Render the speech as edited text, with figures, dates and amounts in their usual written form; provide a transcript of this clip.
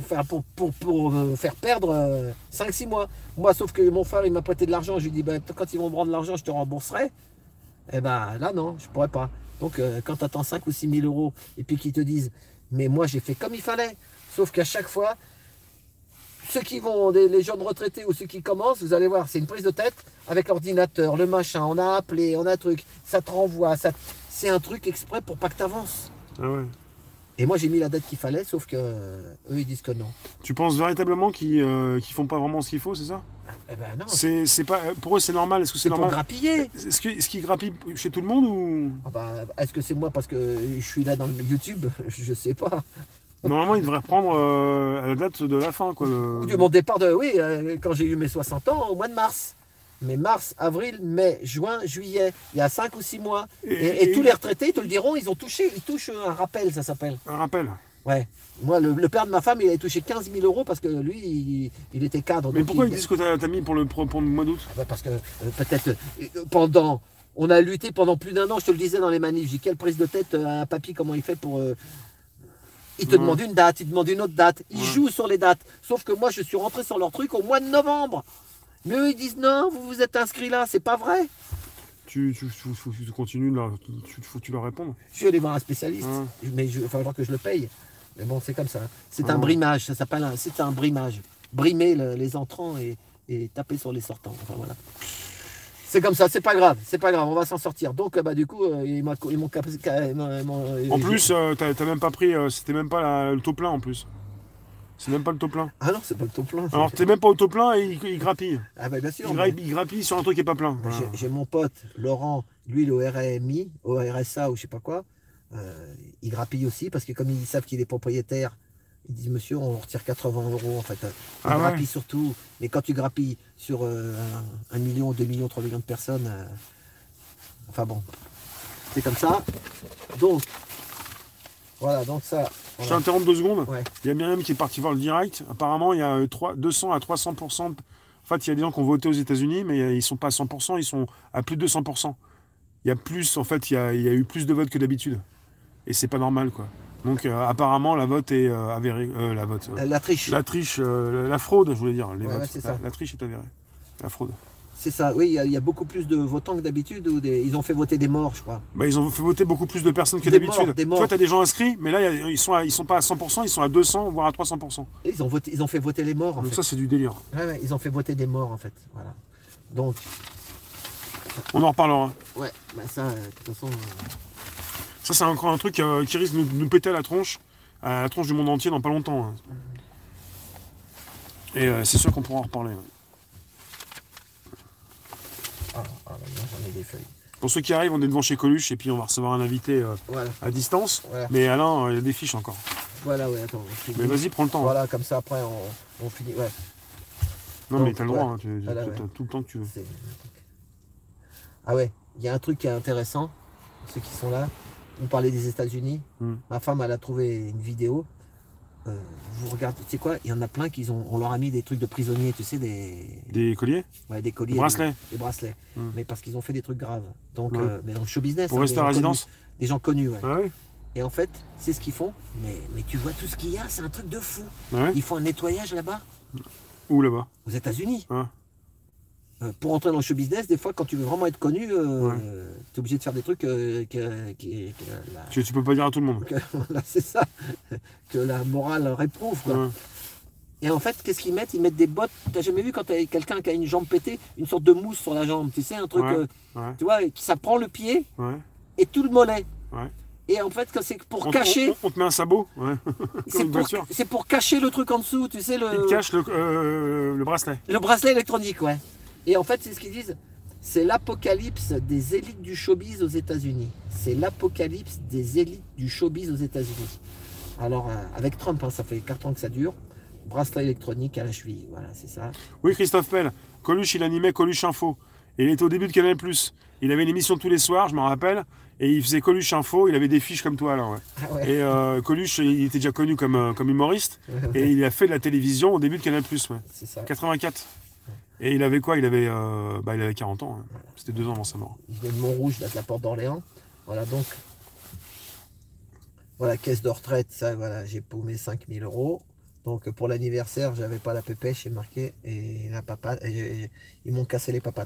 faire perdre 5-6 mois. Moi, sauf que mon frère, il m'a prêté de l'argent. Je lui dis, bah, quand ils vont me rendre l'argent, je te rembourserai. Eh ben là, non, je pourrais pas. Donc, quand tu attends 5 ou 6 000 euros et puis qu'ils te disent, mais moi, j'ai fait comme il fallait. Sauf qu'à chaque fois, ceux qui vont, les jeunes retraités ou ceux qui commencent, vous allez voir, c'est une prise de tête avec l'ordinateur, le machin, on a appelé, on a un truc, ça te renvoie, c'est un truc exprès pour pas que tu avances. Ah ouais. Et moi j'ai mis la date qu'il fallait, sauf que eux ils disent que non. Tu penses véritablement qu'ils font pas vraiment ce qu'il faut, c'est ça? Eh ben non. C'est pas, pour eux c'est normal, est-ce que c'est normal? Pour grappiller. Est-ce qu'ils grappillent chez tout le monde ou? Ah bah, est-ce que c'est moi parce que je suis là dans le YouTube? Je sais pas. Normalement, ils devraient reprendre à la date de la fin, quoi. Du mon départ oui, quand j'ai eu mes 60 ans, au mois de mars. Mais mars, avril, mai, juin, juillet, il y a 5 ou 6 mois. Et tous les retraités, ils te le diront, ils touchent un rappel, ça s'appelle. Un rappel. Ouais. Moi, le père de ma femme, il avait touché 15 000 euros parce que lui, il était cadre. Mais pourquoi ils disent que t'as mis pour le mois d'août? Ah bah parce que peut-être on a lutté pendant plus d'1 an, je te le disais dans les manifs, j'ai quelle prise de tête à un papy, comment il fait pour... il te demande une date, il demande une autre date, il joue sur les dates. Sauf que moi, je suis rentré sur leur truc au mois de novembre. Mais eux, ils disent non, vous vous êtes inscrits là, c'est pas vrai. Tu continues, là, tu leur répondre. Je suis allé voir un spécialiste, mais il va falloir que je le paye. Mais bon, c'est comme ça. C'est un brimage, ça s'appelle c'est un brimage. Brimer les entrants et taper sur les sortants. Enfin voilà. C'est comme ça, c'est pas grave, on va s'en sortir. Donc bah du coup, ils m'ont en plus, t'as même pas pris, c'était même pas le taux plein en plus. C'est même pas le taux plein. Ah non, c'est pas le taux plein. Alors t'es même pas au taux plein et il grappille. Ah bah bien sûr. Il grappille sur un truc qui est pas plein. Voilà. J'ai mon pote Laurent, lui le RMI, au RSA ou je sais pas quoi, il grappille aussi parce que comme ils savent qu'il est propriétaire, ils disent monsieur on retire 80 euros en fait. Il grappille surtout. Mais quand tu grappilles sur 1 million, 2 millions, 3 millions de personnes, enfin bon, c'est comme ça. Donc voilà, donc ça. Je t'interromps 2 secondes. Ouais. Il y a Myriam qui est parti voir le direct. Apparemment, il y a 200 à 300%. En fait, il y a des gens qui ont voté aux États-Unis, mais ils sont pas à 100%, ils sont à plus de 200%. Il y a plus, en fait, il y a eu plus de votes que d'habitude. Et c'est pas normal, quoi. Donc, apparemment, la vote est avérée. La triche. La triche, la fraude, je voulais dire. La triche est avérée. La fraude. C'est ça, oui, il y a beaucoup plus de votants que d'habitude. Ils ont fait voter des morts, je crois. Bah, ils ont fait voter beaucoup plus de personnes que d'habitude. Tu vois, tu as des gens inscrits, mais là, ils sont pas à 100%, ils sont à 200, voire à 300%. Et ils ont fait voter les morts, en fait. Donc ça, c'est du délire. Ouais, ils ont fait voter des morts, en fait. Voilà. Donc... On en reparlera. Ouais, bah ça, de toute façon... Ça, c'est encore un truc qui risque de nous péter à la tronche du monde entier dans pas longtemps. Hein. Et c'est sûr qu'on pourra en reparler. J'en ai des feuilles. Pour ceux qui arrivent, on est devant chez Coluche et puis on va recevoir un invité à distance. Voilà. Mais Alain, il y a des fiches encore. Voilà, ouais, attends. Mais vas-y, prends le temps. Voilà, comme ça après on finit. Ouais. Non, donc, mais t'as le droit, hein, t'as tout le temps que tu veux. Ah ouais, il y a un truc qui est intéressant, ceux qui sont là. On parlait des États-Unis. Ma femme, elle a trouvé une vidéo. Vous regardez, tu sais quoi, il y en a plein on leur a mis des trucs de prisonniers, tu sais, des colliers. Ouais, des colliers. Des bracelets. Mais parce qu'ils ont fait des trucs graves. Donc, mais dans le show business. Pour rester à résidence. Des gens connus, ouais. Ah ouais. Et en fait, c'est ce qu'ils font. Mais tu vois tout ce qu'il y a, c'est un truc de fou. Ah ouais. Ils font un nettoyage là-bas. Où là-bas? Aux États-Unis. Ah. Pour entrer dans le show business, des fois, quand tu veux vraiment être connu, tu es obligé de faire des trucs tu peux pas dire à tout le monde. C'est ça, que la morale réprouve. Quoi. Et en fait, qu'est-ce qu'ils mettent? Ils mettent des bottes. Tu n'as jamais vu quand tu as quelqu'un qui a une jambe pétée, une sorte de mousse sur la jambe, tu sais, un truc, tu vois, ça prend le pied et tout le mollet. Et en fait, c'est pour cacher... On te met un sabot, c'est pour cacher le truc en dessous, tu sais. Il cache le bracelet. Le bracelet électronique, ouais. Et en fait, c'est ce qu'ils disent, c'est l'apocalypse des élites du showbiz aux États-Unis. C'est l'apocalypse des élites du showbiz aux États-Unis. Alors, avec Trump, hein, ça fait 4 ans que ça dure. Bracelet électronique à la cheville, voilà, c'est ça. Oui, Christophe Pell. Coluche, il animait Coluche Info. Et il était au début de Canal+. Il avait une émission tous les soirs, je me rappelle. Et il faisait Coluche Info, il avait des fiches comme toi, alors. Ah ouais. Et Coluche, il était déjà connu comme humoriste. Et il a fait de la télévision au début de Canal+. C'est ça. 84. Et il avait quoi? Il avait 40 ans. Hein. C'était 2 ans avant sa mort. Il venait de Montrouge, là, de la porte d'Orléans. Voilà, donc. Voilà, caisse de retraite, ça, voilà, j'ai paumé 5 000 euros. Donc pour l'anniversaire, j'avais pas la pépèche, j'ai marqué, et la papa, ils m'ont cassé les papates.